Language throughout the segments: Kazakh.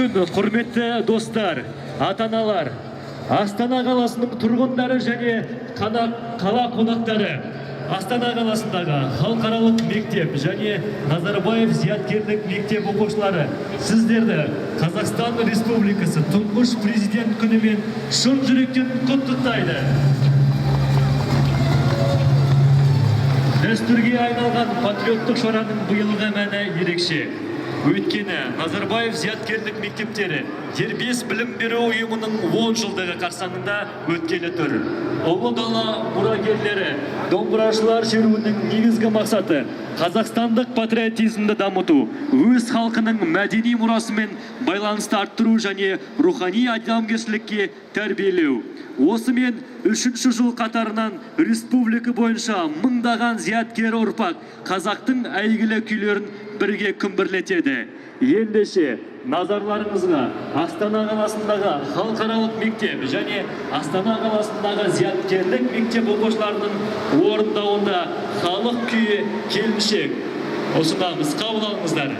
күн, құрметті достар, ата-аналар, Астана қаласының тұрғындары және қала қонақтары, Астана қаласындағы халықаралық мектеп және Назарбаев зияткерлік мектеп оқушылары, сіздерді Қазақстан Республикасы тұңғыш президент күнімен шын жүректен құттықтайды. Дәстүрге айналған патриоттық шараның биылғы мәні ерекше. Өйткені Назарбаев зияткерлік мектептері дербес білім беру ұйымының 10 жылдығы қарсаңында өткелі тұр. Ұлы дала мұрагерлері, домбырашылар шеруінің негізгі мақсаты қазақстандық патриотизмді дамыту, өз халқының мәдени мұрасымен байланысты арттыру және рухани адамгершілікке тәрбиелеу. Осымен 3-ші жыл қатарынан республика бойынша мыңдаған зияткер ұрпақ қазақтың әйгілі күйлерін бірге күмбірлетеді. Ендеше назарларыңызға Астана қаласындағы халықаралық мектеп және Астана қаласындағы зияткерлік мектеп оқушыларының орындауында халық күйі келіншек ұсынамыз. Қабыл алыңыздар.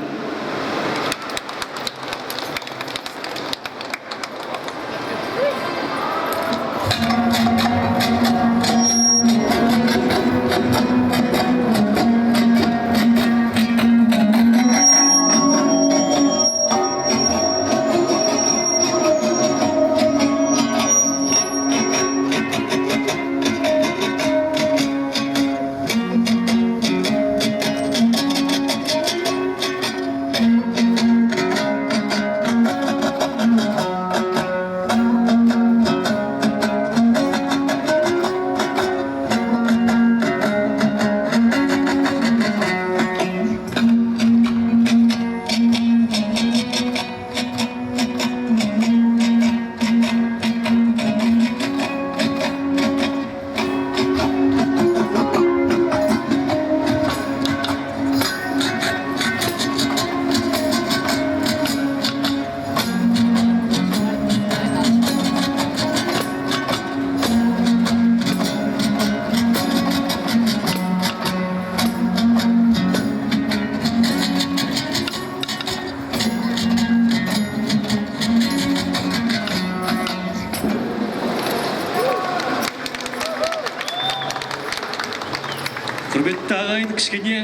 Құрметті ағайын, кішкене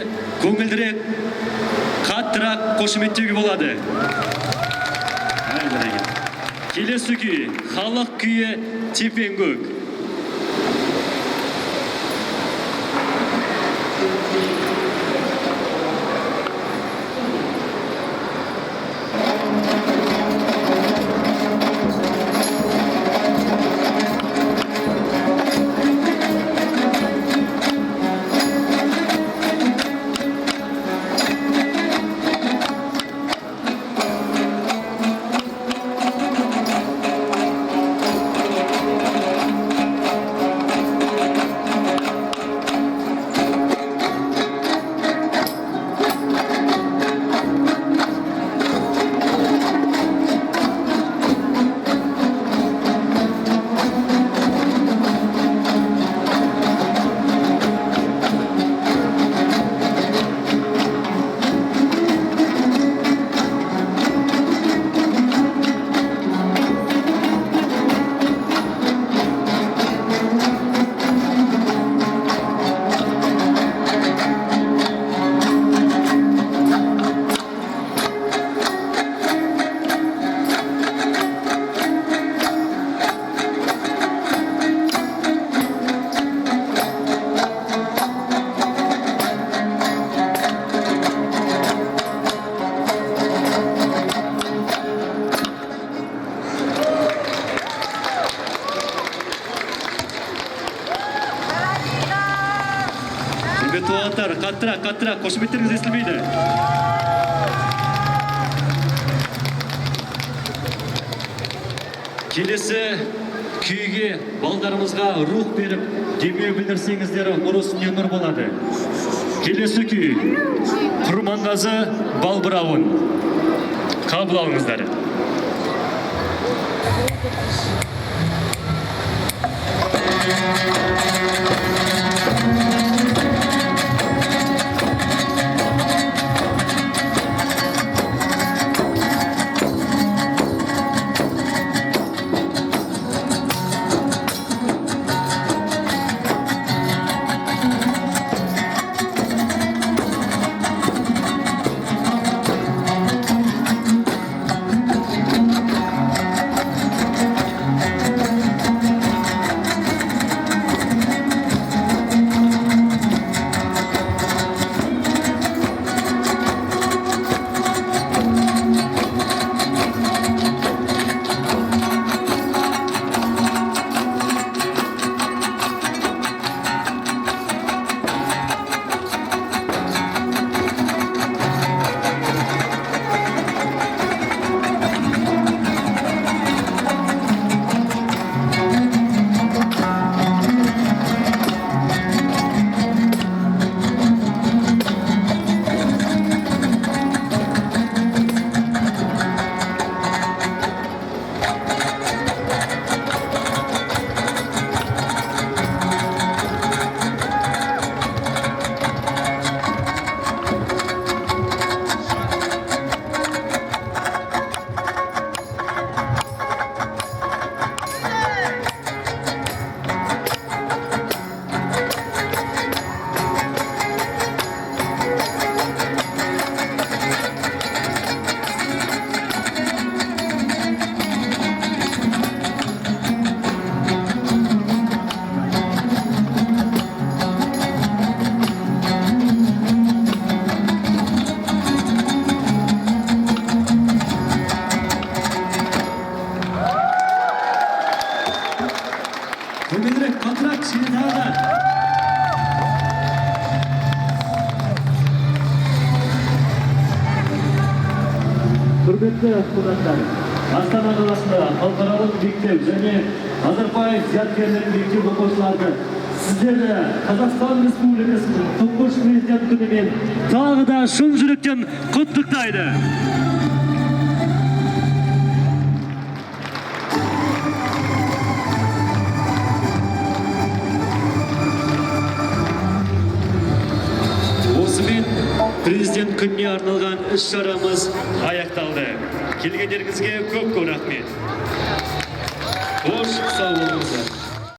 көңілдірек, қаттырақ қошеметтеуге болады. Келесі күй, халық күйі Тепен-көк. Қаттырақ, қошеметтеріңіз естілмейді. Келесі күйге балдарымызға рух беріп, демеу білдірсеңіздер, нұр үстіне нұр болады. Келесі күй, Құрманғазы Балбырауын. Қабыл алыңыздар. Hürmetli qonaqlar, Astana қаласында халықаралық мектеп және Назарбаев зияткерлік мектеп оқушылары сіздерді Қазақстан Республикасының тұңғыш президент күнімен тағы да шын жүректен құттықтайды. Осымен президент күніне арналған іс-шарамыз аяқталды. Келгендеріңізге көп рахмет. Қош сау болыңыздар.